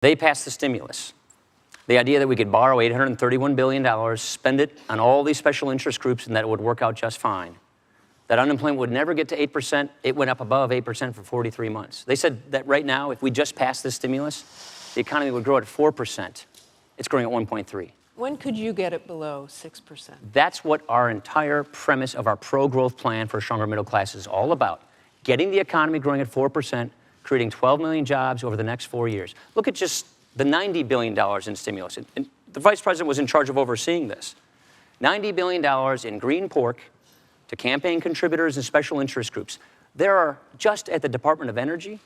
They passed the stimulus. The idea that we could borrow $831 billion, spend it on all these special interest groups, and that it would work out just fine. That unemployment would never get to 8%. It went up above 8% for 43 months. They said that right now, if we just passed this stimulus, the economy would grow at 4%. It's growing at 1.3. When could you get it below 6%? That's what our entire premise of our pro-growth plan for a stronger middle class is all about. Getting the economy growing at 4%, creating 12 million jobs over the next 4 years. Look at just the $90 billion in stimulus. And the vice president was in charge of overseeing this. $90 billion in green pork to campaign contributors and special interest groups. There are, just at the Department of Energy,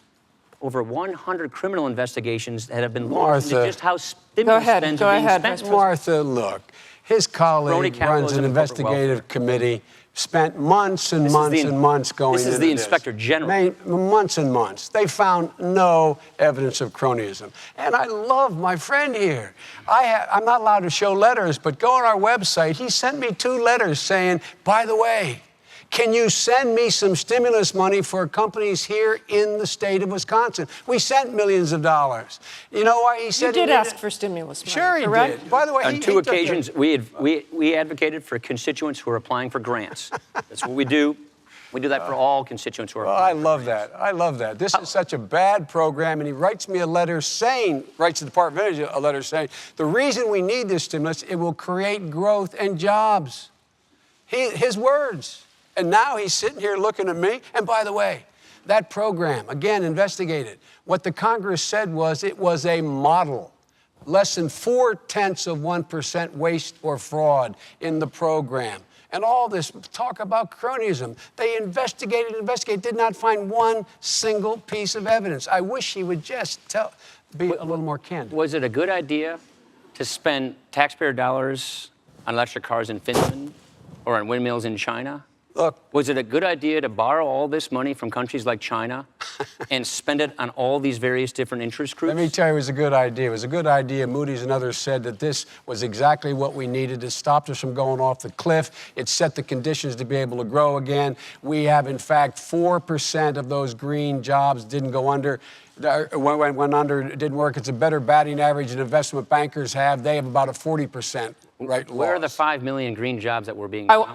over 100 criminal investigations that have been launched into just how stimulus spends are being spent. Martha, look, his colleague runs an investigative committee, spent months and months and months going into this. This is the Inspector General. Months and months. They found no evidence of cronyism. And I love my friend here. I'm not allowed to show letters, but go on our website. He sent me 2 letters saying, by the way, can you send me some stimulus money for companies here in the state of Wisconsin? We sent millions of dollars. You know why he said you did ask for stimulus money, Sure he correct? did. By the way, on 2 occasions, we advocated for constituents who are applying for grants. That's what we do. We do that for all constituents who are applying. I love that. I love that. This is such a bad program, and he writes me a letter saying, writes the Department of Energy a letter saying, the reason we need this stimulus, it will create growth and jobs. His words. And now he's sitting here looking at me. And by the way, that program, again, investigated. What the Congress said was it was a model. Less than 0.4% waste or fraud in the program. And all this talk about cronyism. They investigated, did not find one single piece of evidence. I wish he would just be a little more candid. Was it a good idea to spend taxpayer dollars on electric cars in Finland or on windmills in China? Look, was it a good idea to borrow all this money from countries like China and spend it on all these various different interest groups? Let me tell you, it was a good idea. It was a good idea. Moody's and others said that this was exactly what we needed. It stopped us from going off the cliff. It set the conditions to be able to grow again. We have, in fact, 4% of those green jobs didn't go under. Went under, it didn't work. It's a better batting average than investment bankers have. They have about a 40% right loss. Where are the 5 million green jobs that were being I want